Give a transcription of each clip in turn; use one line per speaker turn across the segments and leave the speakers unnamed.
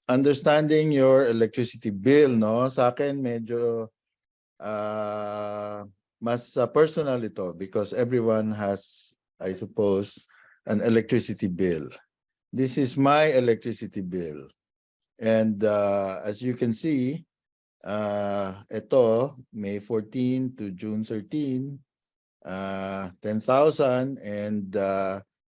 understanding your electricity bill, no? Sa akin medyo mas personal ito because everyone has, I suppose, an electricity bill. This is my electricity bill. And as you can see, ito, May 14 to June 13, 10,000, and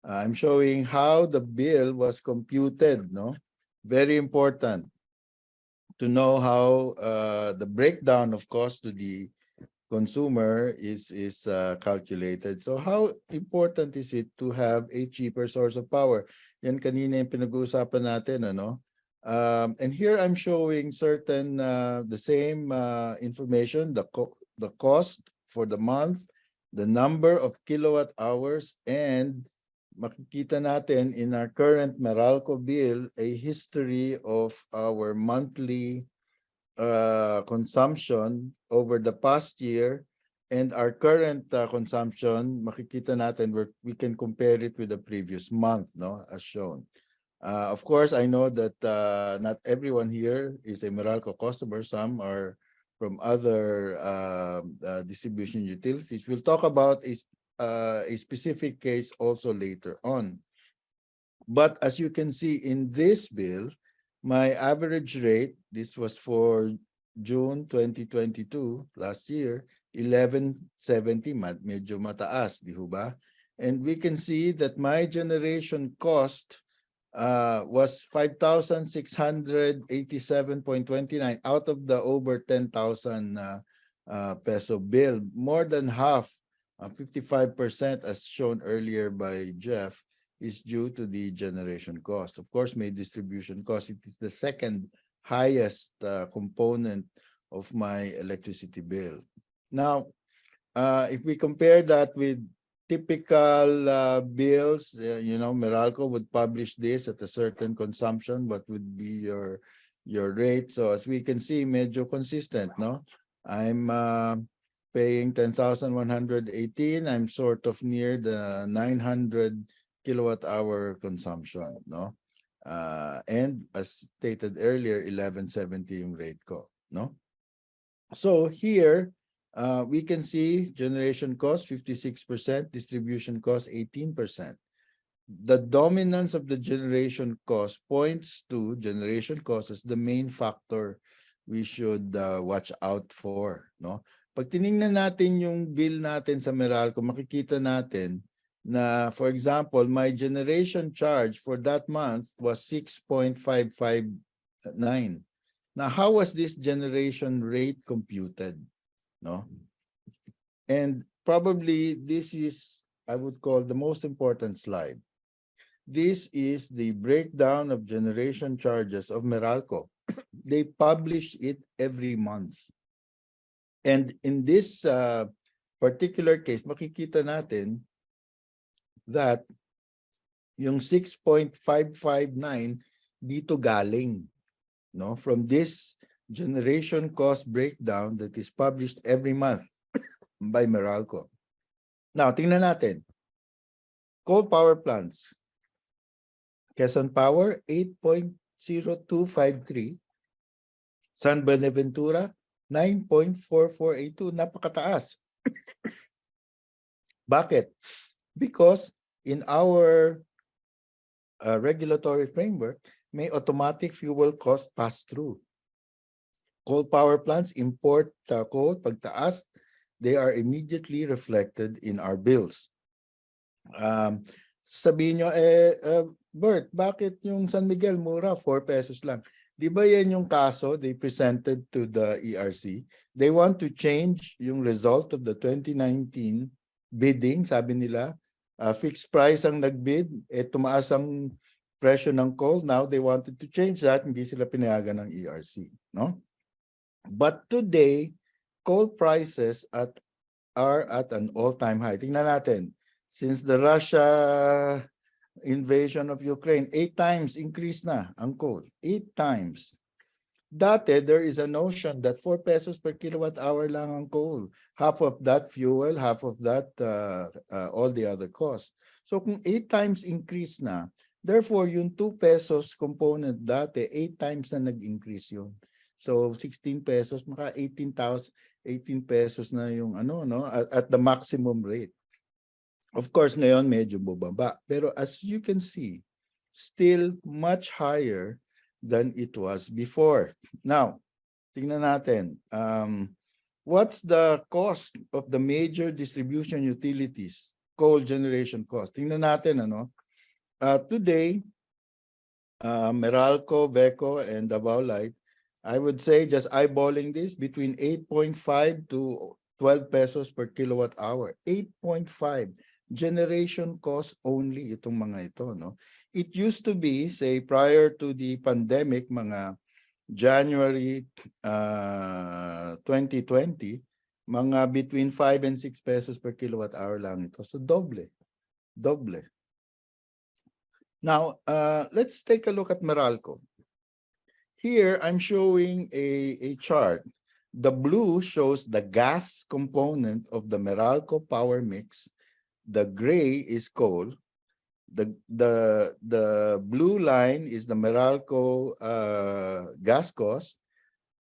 I'm showing how the bill was computed, no? Very important to know how the breakdown of cost to the consumer is calculated. So how important is it to have a cheaper source of power? Yan kanina yung pinag-uusapan natin, ano? And here I'm showing certain the same information, the cost for the month, the number of kilowatt hours, and makikita natin in our current Meralco bill a history of our monthly consumption over the past year and our current consumption. Makikita natin where we can compare it with the previous month, no, as shown. Of course, I know that not everyone here is a Meralco customer. Some are from other distribution utilities. We'll talk about a specific case also later on. But as you can see in this bill, my average rate, this was for June 2022, last year, 1170, medyo mataas, di ba? And we can see that my generation cost was 5,687.29 out of the over 10,000 peso bill. More than half, 55%, as shown earlier by Jeff, is due to the generation cost. Of course, may distribution cost. It is the second highest component of my electricity bill. Now, if we compare that with typical bills, Meralco would publish this at a certain consumption. What would be your rate? So as we can see, medyo consistent, no? I'm paying 10,118. I'm sort of near the 900 kilowatt hour consumption, no? And as stated earlier, 1170 yung rate ko, no? So here, we can see generation cost 56%, distribution cost 18%. The dominance of the generation cost points to generation cost as the main factor we should watch out for, no? Pag tiningnan natin yung bill natin sa Meralco, makikita natin na, for example, my generation charge for that month was 6.559. Now, how was this generation rate computed? No? And probably this is, I would call, the most important slide. This is the breakdown of generation charges of Meralco. They publish it every month. And in this particular case, makikita natin that yung 6.559 dito galing, no, from this generation cost breakdown that is published every month by Meralco. Now, tingnan natin. Coal power plants. Quezon Power, 8.0253. San Buenaventura, 9.4482. Napakataas. Bakit? Because in our regulatory framework, may automatic fuel cost pass-through. Coal power plants import coal, pagtaas, they are immediately reflected in our bills. Sabihin nyo, Bert, bakit yung San Miguel mura, 4 pesos lang? Di ba yan yung kaso they presented to the ERC? They want to change yung result of the 2019 bidding, sabi nila, fixed price ang nagbid, tumaas ang presyo ng coal. Now they wanted to change that, hindi sila pinayagan ng ERC, no? But today, coal prices are at an all-time high. Tingnan natin, since the Russia invasion of Ukraine, 8 times increase na ang coal. 8 times. Dati, there is a notion that 4 pesos per kilowatt hour lang ang coal. Half of that fuel, half of that all the other costs. So kung 8 times increase na, Therefore, yung 2 pesos component dati, 8 times na nag-increase yun. So 16 pesos, maka 18 pesos na yung ano, no, at the maximum rate. Of course, ngayon medyo bumaba. Pero as you can see, still much higher than it was before. Now, tingnan natin. What's the cost of the major distribution utilities? Coal generation cost. Tingnan natin, ano? Today, Meralco, Beco, and Davao Light, I would say just eyeballing this, between 8.5 to 12 pesos per kilowatt hour. 8.5 generation cost only itong mga ito, no? It used to be, say, prior to the pandemic, mga January 2020, mga between 5 and 6 pesos per kilowatt hour lang ito. So doble. Now, let's take a look at Meralco. Here, I'm showing a chart. The blue shows the gas component of the Meralco power mix. The gray is coal. The blue line is the Meralco gas cost.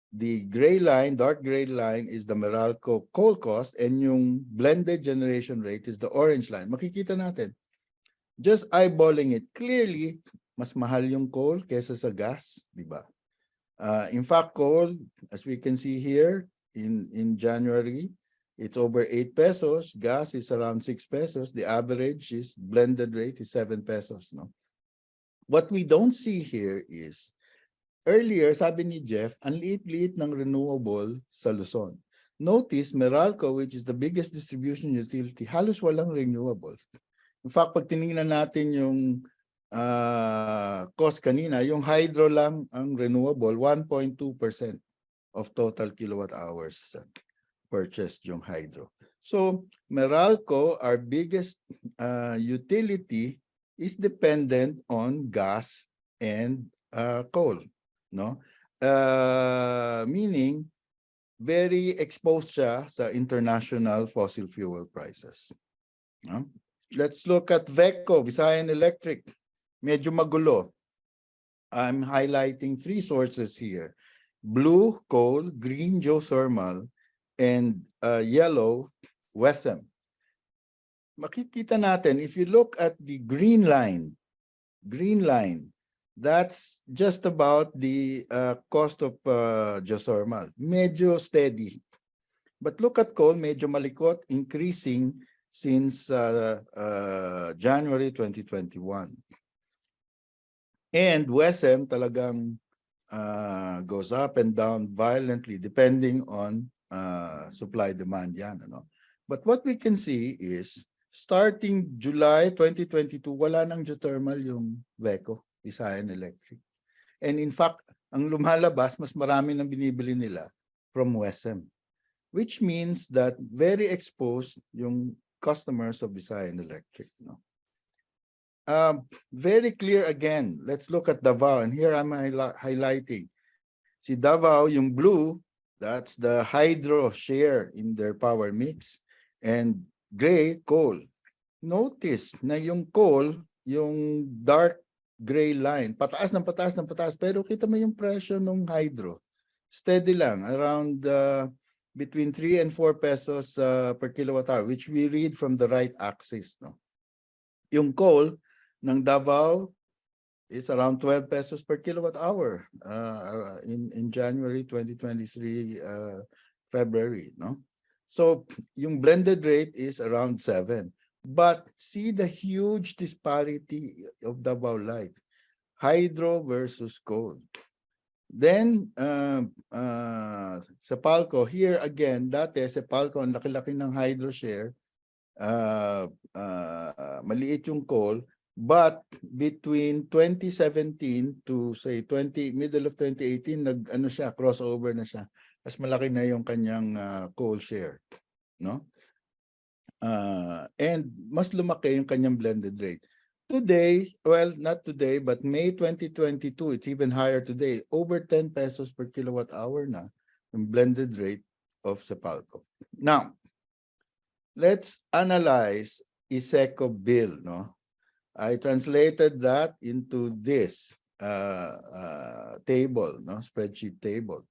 The gray line, dark gray line, is the Meralco coal cost, and yung blended generation rate is the orange line. Makikita natin, just eyeballing it, clearly, mas mahal yung coal kesa sa gas, di ba? In fact, coal, as we can see here, in January, it's over 8 pesos. Gas is around 6 pesos. The average is blended rate is 7 pesos. No? What we don't see here is, earlier, sabi ni Jeff, ang liit-liit ng renewable sa Luzon. Notice, Meralco, which is the biggest distribution utility, halos walang renewable. In fact, pag tinignan natin yung cost kanina, yung hydro lang ang renewable, 1.2% of total kilowatt hours purchased yung hydro. So Meralco, our biggest utility, is dependent on gas and coal, no? Meaning very exposed siya sa international fossil fuel prices. No? Let's look at VECO, Visayan Electric. Medyo magulo. I'm highlighting 3 sources here. Blue, coal, green, geothermal, and yellow, WESM. Makikita natin, if you look at the green line, that's just about the cost of geothermal. Medyo steady. But look at coal, medyo malikot, increasing since January 2021. And WESM talagang goes up and down violently depending on supply-demand yan. Ano? But what we can see is, starting July 2022, wala nang geothermal yung VECO, Visayan Electric. And in fact, ang lumalabas, mas marami nang binibili nila from WESM, which means that very exposed yung customers of Visayan Electric. No? Very clear again. Let's look at Davao. And here I'm highlighting. Si Davao, yung blue, that's the hydro share in their power mix. And gray, coal. Notice na yung coal, yung dark gray line, pataas ng pataas ng pataas. Pero kita mo yung presyo ng hydro. Steady lang, around between 3 and 4 pesos per kilowatt hour, which we read from the right axis. No? Yung coal ng Davao is around 12 pesos per kilowatt hour in January 2023, February. No? So yung blended rate is around 7. But see the huge disparity of Davao Light. Hydro versus coal. Then, sa Palco, here again, dati sa Palco, ang laki-laki ng hydro share, maliit yung coal, but between 2017 to say middle of 2018, nag-ano siya, crossover na siya. Mas malaki na yung kanyang coal share, no? And mas lumaki yung kanyang blended rate. Today, well, not today, but May 2022, it's even higher today, over 10 pesos per kilowatt hour na yung blended rate of Sepalco. Now, let's analyze ISECO bill, no? I translated that into this table, no, spreadsheet table.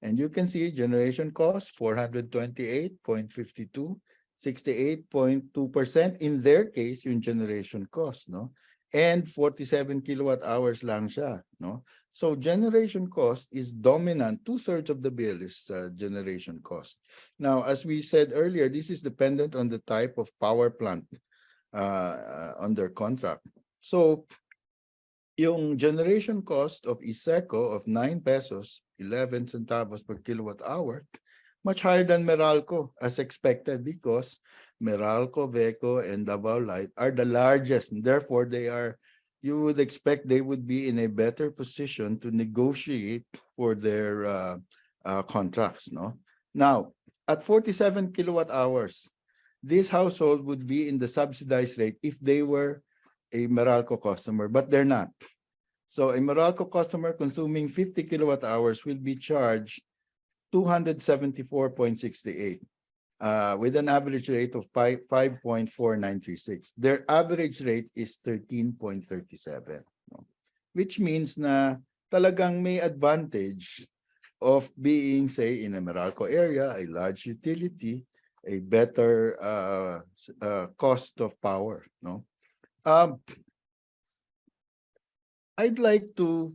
And you can see generation cost 428.52, 68.2% in their case yung generation cost, no? And 47 kilowatt hours lang siya, no? So generation cost is dominant. Two-thirds of the bill is generation cost. Now, as we said earlier, this is dependent on the type of power plant under contract. So yung generation cost of ISECO of 9 pesos, 11 centavos per kilowatt hour, much higher than Meralco as expected because Meralco, Veco, and Davao Light are the largest. And therefore, you would expect they would be in a better position to negotiate for their contracts. No? Now, at 47 kilowatt hours, this household would be in the subsidized rate if they were a Meralco customer, but they're not. So a Meralco customer consuming 50 kilowatt hours will be charged 274.68 with an average rate of 5.4936. Their average rate is 13.37, no? Which means na talagang may advantage of being, say, in a Meralco area, a large utility, a better cost of power. No, I'd like to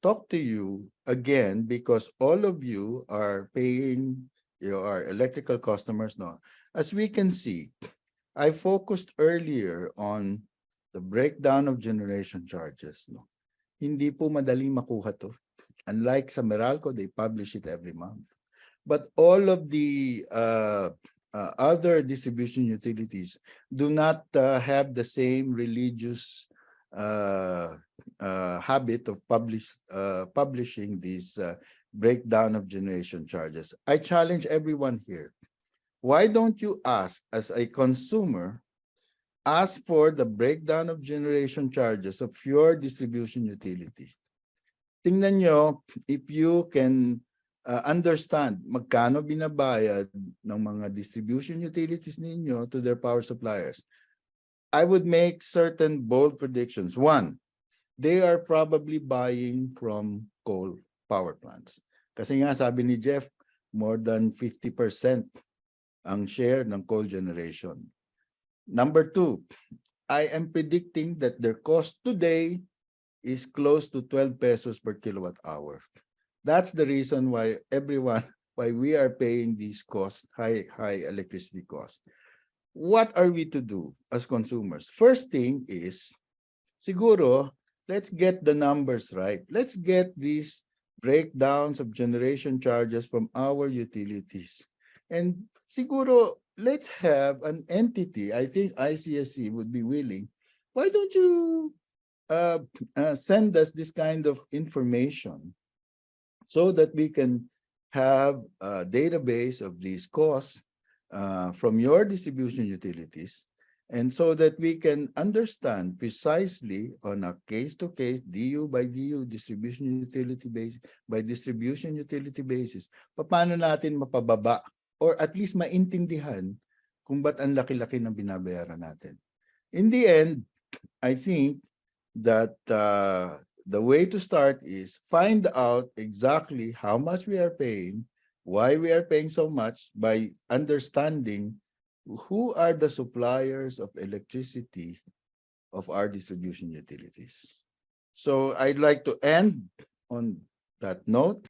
talk to you again because all of you are paying your electrical customers. No, as we can see, I focused earlier on the breakdown of generation charges. No, hindi po madaling makuha to. Unlike sa Meralco, they publish it every month. But all of the other distribution utilities do not have the same religious habit of publishing this breakdown of generation charges. I challenge everyone here. Why don't you ask, as a consumer, ask for the breakdown of generation charges of your distribution utility? Tingnan nyo if you can understand magkano binabayad ng mga distribution utilities ninyo to their power suppliers. I would make certain bold predictions. One, they are probably buying from coal power plants. Kasi nga sabi ni Jeff, more than 50% ang share ng coal generation. Number two, I am predicting that their cost today is close to 12 pesos per kilowatt hour. That's the reason why we are paying these costs, high electricity costs. What are we to do as consumers? First thing is, siguro, let's get the numbers right. Let's get these breakdowns of generation charges from our utilities. And siguro, let's have an entity. I think ICSC would be willing. Why don't you send us this kind of information so that we can have a database of these costs from your distribution utilities, and so that we can understand precisely on a case-to-case, DU by DU, distribution utility basis, by distribution utility basis, paano natin mapababa or at least maintindihan kung ba't ang laki-laki ng binabayaran natin. In the end, I think that the way to start is find out exactly how much we are paying, why we are paying so much, by understanding who are the suppliers of electricity of our distribution utilities. So I'd like to end on that note.